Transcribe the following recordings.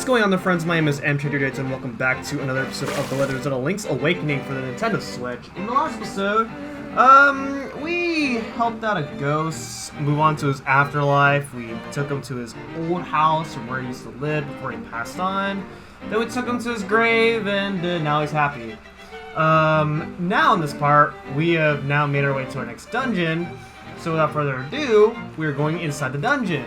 going on there, friends? My name is M2Dates and welcome back to another episode of The Legend of Zelda Link's Awakening for the Nintendo Switch. In the last episode, we helped out a ghost move on to his afterlife. We took him to his old house from where he used to live before he passed on. Then we took him to his grave and now he's happy. Now in this part, we have now made our way to our next dungeon. So without further ado, we're going inside the dungeon.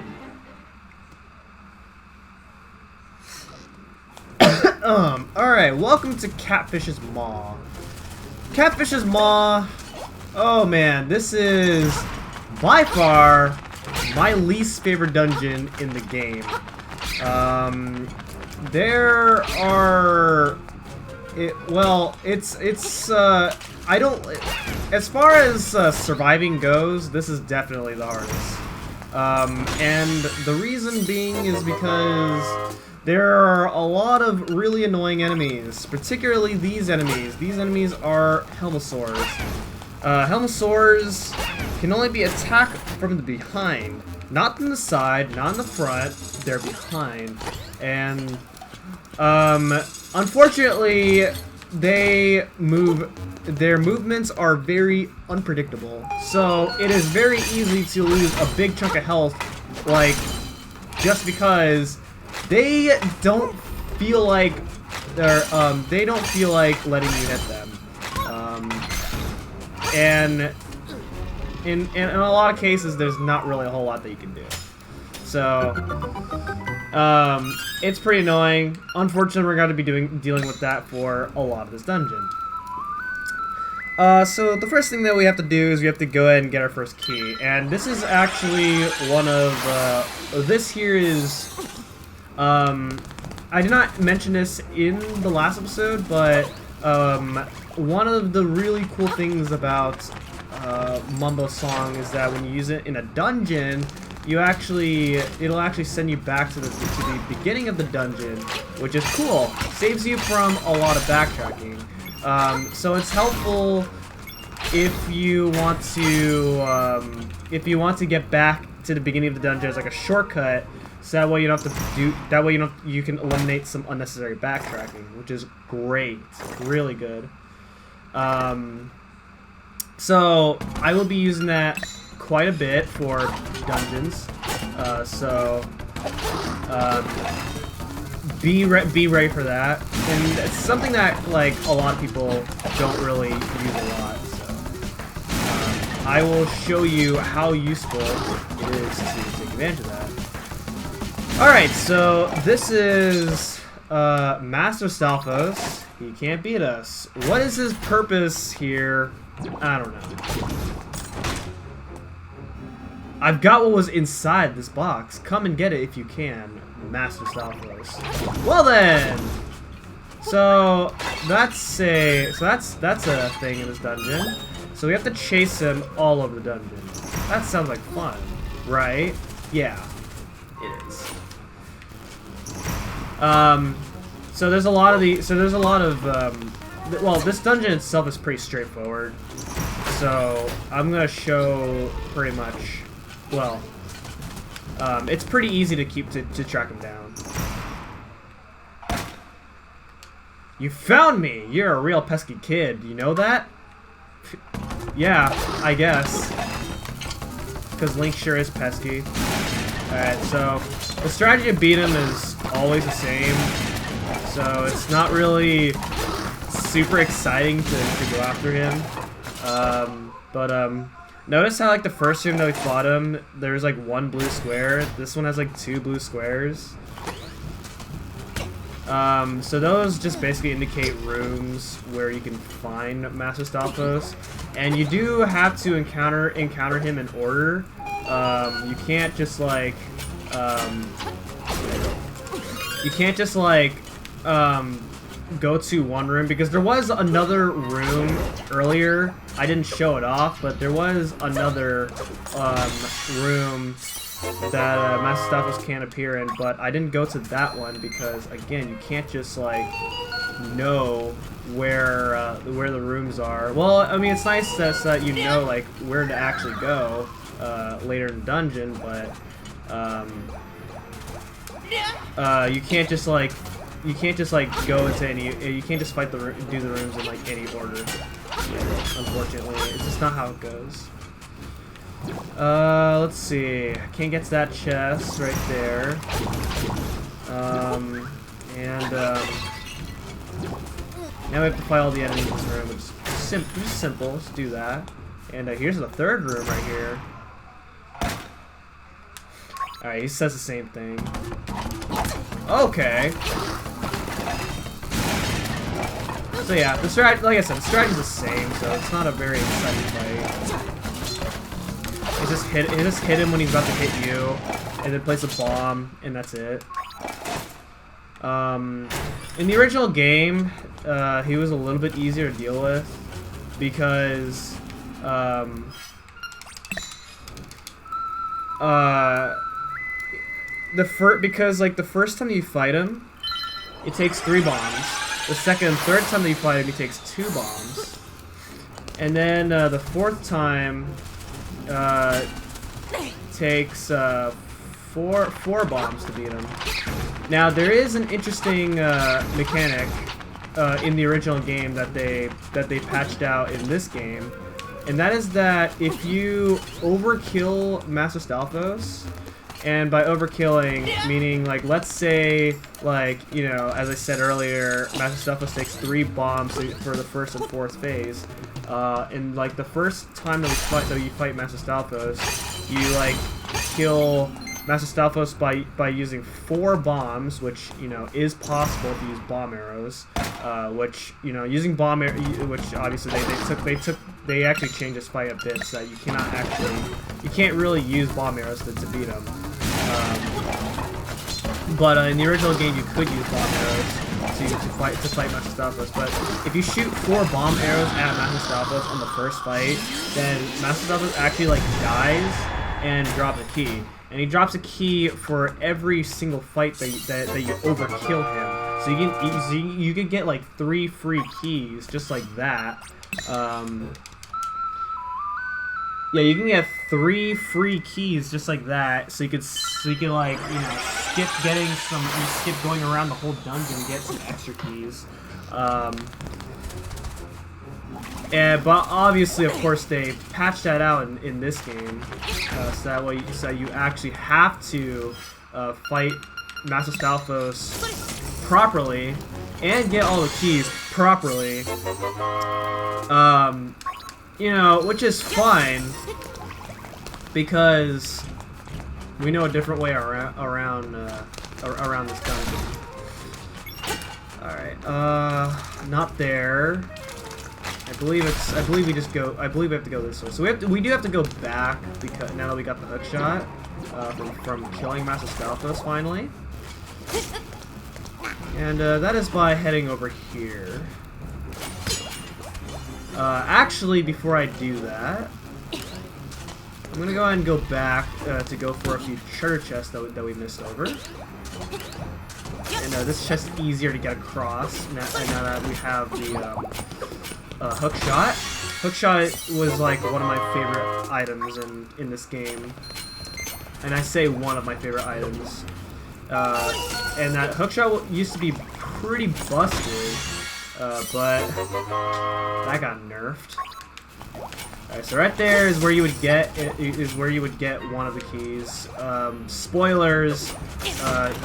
Alright, welcome to Catfish's Maw. Catfish's Maw, oh man, this is by far my least favorite dungeon in the game. There are, I don't, as far as surviving goes, this is definitely the hardest. And the reason being is because there are a lot of really annoying enemies, particularly these enemies. These enemies are Helmosaurs. Helmosaurs can only be attacked from the behind. Not from the side, not in the front, they're behind. And, unfortunately, their movements are very unpredictable. So, it is very easy to lose a big chunk of health, like, just because they don't feel like they don't feel like letting you hit them, and in a lot of cases, there's not really a whole lot that you can do. So, it's pretty annoying. Unfortunately, we're going to be dealing with that for a lot of this dungeon. So the first thing that we have to do is we have to go ahead and get our first key, and this is actually one of this here is. I did not mention this in the last episode, but one of the really cool things about Mumbo Song is that when you use it in a dungeon, it'll actually send you back to the beginning of the dungeon, which is cool. Saves you from a lot of backtracking. So it's helpful if you want to get back to the beginning of the dungeon as like a shortcut. So that way you don't have to do. That way you can eliminate some unnecessary backtracking, which is great, really good. So I will be using that quite a bit for dungeons. Be ready for that, and it's something that like a lot of people don't really use a lot. So I will show you how useful it is to take advantage of that. Alright, so this is Master Stalfos. He can't beat us. What is his purpose here? I don't know. I've got what was inside this box. Come and get it if you can, Master Stalfos. Well then! So that's a thing in this dungeon. So we have to chase him all over the dungeon. That sounds like fun, right? Yeah, it is. So there's a lot of well, this dungeon itself is pretty straightforward. So I'm gonna show pretty much, well, it's pretty easy to track him down. You found me! You're a real pesky kid, you know that? Yeah, I guess. Because Link sure is pesky. Alright, so the strategy to beat him is always the same, so it's not really super exciting to go after him. Notice how like the first room that we fought him, there's like one blue square. This one has like 2 blue squares. So those just basically indicate rooms where you can find Master Stalfos, and you do have to encounter him in order. You can't just like go to one room, because there was another room earlier. I didn't show it off, but there was another room that Master Stalfos can't appear in, but I didn't go to that one because, again, you can't just like know where the rooms are. Well, I mean, it's nice that you know like where to actually go later in the dungeon, but you can't just like go into any. You can't just do the rooms in like any order. Unfortunately, it's just not how it goes. Let's see. Can't get to that chest right there. Now we have to fight all the enemies in this room, which is simple. Let's do that. And here's the third room right here. Alright, he says the same thing. Okay. So yeah, like I said, the strategy's the same, so it's not a very exciting fight. You just hit him when he's about to hit you, and then place a bomb, and that's it. In the original game, he was a little bit easier to deal with because the first time you fight him, it takes 3 bombs. The second and third time that you fight him, he takes 2 bombs, and then the fourth time takes 4 bombs to beat him. Now there is an interesting mechanic in the original game that they patched out in this game, and that is that if you overkill Master Stalfos, and by overkilling meaning like let's say like you know as I said earlier, Master Stalfos takes 3 bombs for the first and fourth phase, and like the first time that you fight Master Stalfos, you like kill Master Stalfos by using 4 bombs, which you know is possible if you use bomb arrows. Which you know using bomb which obviously they actually changed this fight a bit so that you can't really use bomb arrows to beat them. But in the original game you could use bomb arrows to fight Master Stalfos. But if you shoot 4 bomb arrows at Master Stalfos on the first fight, then Master Stalfos actually like dies and drops a key. And he drops a key for every single fight that you overkill him. So you can get like 3 free keys just like that. Yeah, you can get 3 free keys just like that. So you can like skip going around the whole dungeon and get some extra keys. But obviously, of course, they patched that out in this game, so you actually have to fight Master Stalfos properly and get all the keys properly. You know, which is fine because we know a different way around this dungeon. All right, not there. I believe we have to go this way. So we do have to go back because now that we got the hook shot from killing Master Stalfos finally. And that is by heading over here. Actually, before I do that, I'm gonna go ahead and go back to go for a few treasure chests that we missed over. And this chest is easier to get across now that we have the hook shot. Hook shot was like one of my favorite items in this game, and I say one of my favorite items. And that hook shot used to be pretty busted, but that got nerfed. Alright, so right there is where you would get one of the keys. Spoilers,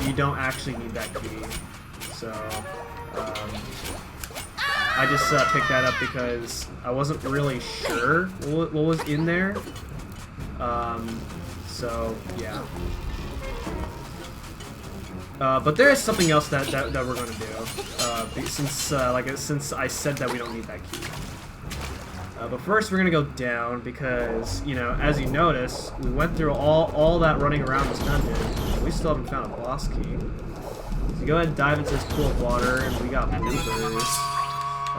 you don't actually need that key. So I just picked that up because I wasn't really sure what was in there. So yeah. But there is something else that we're gonna do. Since I said that we don't need that key. But first we're gonna go down because, you know, as you notice, we went through all that running around this dungeon, and we still haven't found a boss key. So go ahead and dive into this pool of water, and we got bloopers.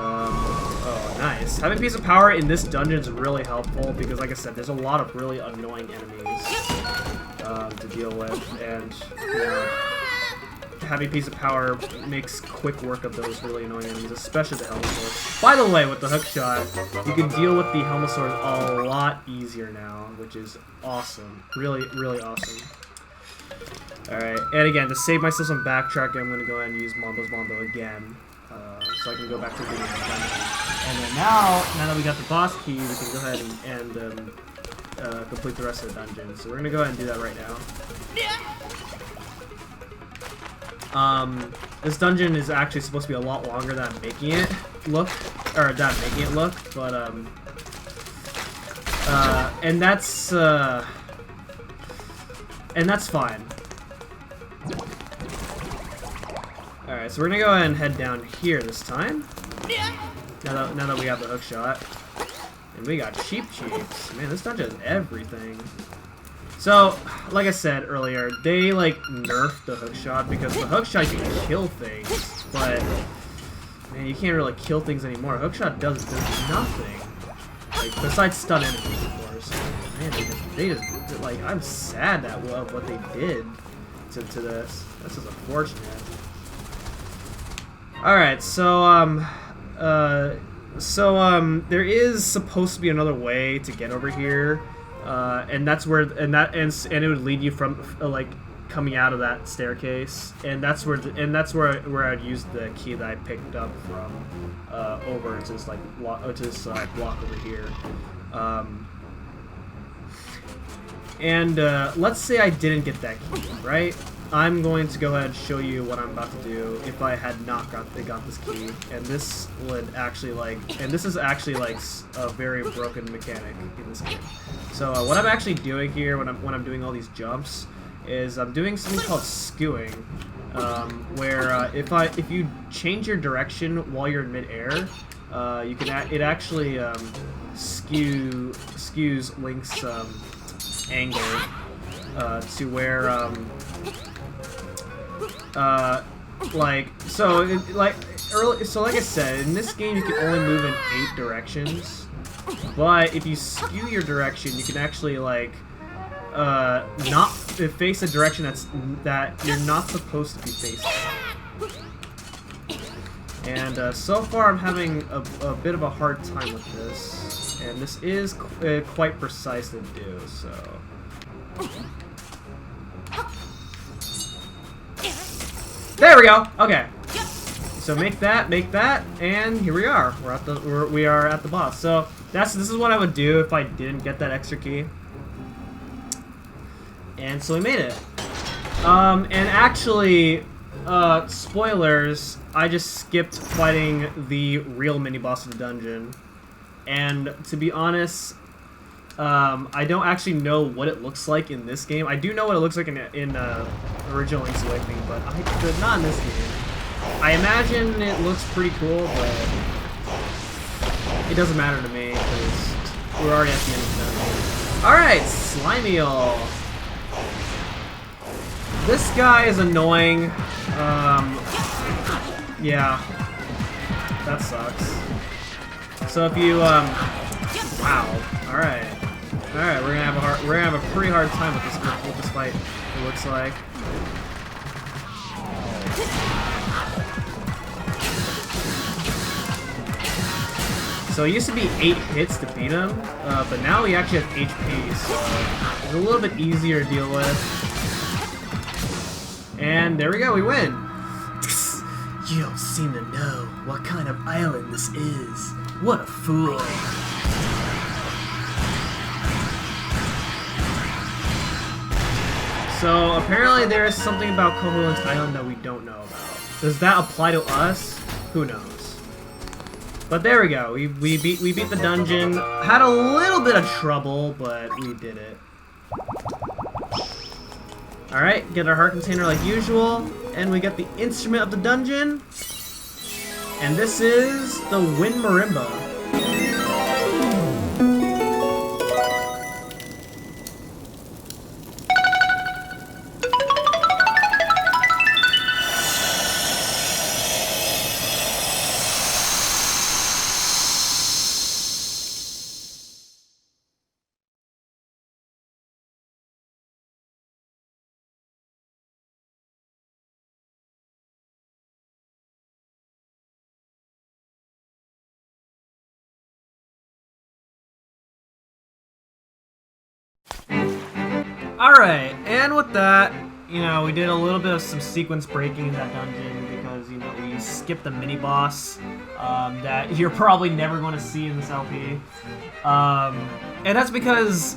Oh, nice. Having Piece of Power in this dungeon is really helpful because, like I said, there's a lot of really annoying enemies to deal with, and you know, having Piece of Power makes quick work of those really annoying enemies, especially the Helmosaurs. By the way, with the hook shot, you can deal with the Helmosaurs a lot easier now, which is awesome. Really, really awesome. Alright, and again, to save myself some backtracking, I'm going to go ahead and use Mambo's Mambo again. So I can go back to the beginning of the dungeon. And then now that we got the boss key, we can go ahead and complete the rest of the dungeon. So we're going to go ahead and do that right now. This dungeon is actually supposed to be a lot longer than I'm making it look, but and that's fine. Alright, so we're gonna go ahead and head down here this time. Now that we have the hook shot. And we got cheap cheeks. Man, this dungeon has everything. So, like I said earlier, they like nerfed the hook shot because the hook shot you can kill things, but man, you can't really kill things anymore. Hook shot does nothing. Like, besides stun enemies, of course. Man, they just like, I'm sad that what they did to this. This is unfortunate. Alright, so there is supposed to be another way to get over here, and that's where, and it would lead you from like coming out of that staircase, and that's where I'd use the key that I picked up from over to this like block over here. Let's say I didn't get that key, right? I'm going to go ahead and show you what I'm about to do if I had not got this key, and this would actually this is actually like a very broken mechanic in this game. So what I'm actually doing here when I'm doing all these jumps is I'm doing something called skewing, where if you change your direction while you're in midair, it actually skews Link's angle to where like I said, in this game you can only move in 8 directions, but if you skew your direction, you can actually like not face a direction that you're not supposed to be facing. And so far I'm having a bit of a hard time with this, and this is quite precise to do, so. There we go. Okay. So make that, and here we are. We are at the boss. So this is what I would do if I didn't get that extra key. And so we made it. And actually, spoilers, I just skipped fighting the real mini boss of the dungeon. And to be honest, I don't actually know what it looks like in this game. I do know what it looks like in original Link's Awakening, but not in this game. I imagine it looks pretty cool, but it doesn't matter to me because we're already at the end of the dungeon. Alright, Slimiel. This guy is annoying. Yeah. That sucks. So if you, wow. Alright. Alright, we're gonna have a pretty hard time with this fight, it looks like. So it used to be 8 hits to beat him, but now he actually has HP, so it's a little bit easier to deal with. And there we go, we win! You don't seem to know what kind of island this is. What a fool! So apparently there is something about Koholint's Island that we don't know about. Does that apply to us? Who knows? But there we go. We beat the dungeon. Had a little bit of trouble, but we did it. All right, get our heart container like usual, and we get the instrument of the dungeon. And this is the Wind Marimba. Alright, and with that, you know, we did a little bit of some sequence breaking in that dungeon because, you know, we skipped the mini boss that you're probably never going to see in this LP. And that's because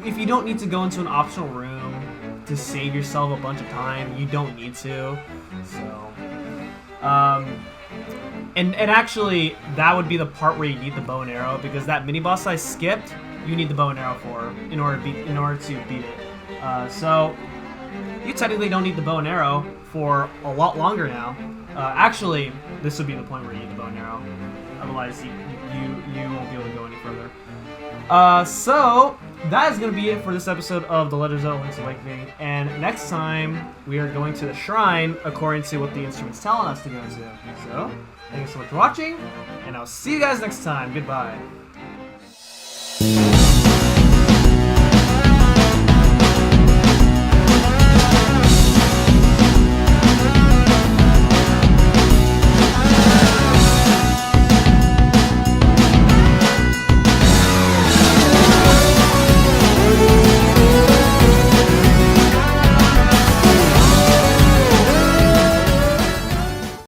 if you don't need to go into an optional room to save yourself a bunch of time, you don't need to. So, and actually, that would be the part where you need the bow and arrow, because that mini boss I skipped, you need the bow and arrow for in order to beat it. So you technically don't need the bow and arrow for a lot longer now. Actually, this would be the point where you need the bow and arrow. Otherwise, you won't be able to go any further. So that is going to be it for this episode of The Legend of Zelda: Link's Awakening. And next time, we are going to the shrine according to what the instrument's telling us to go to. So, thank you so much for watching, and I'll see you guys next time. Goodbye.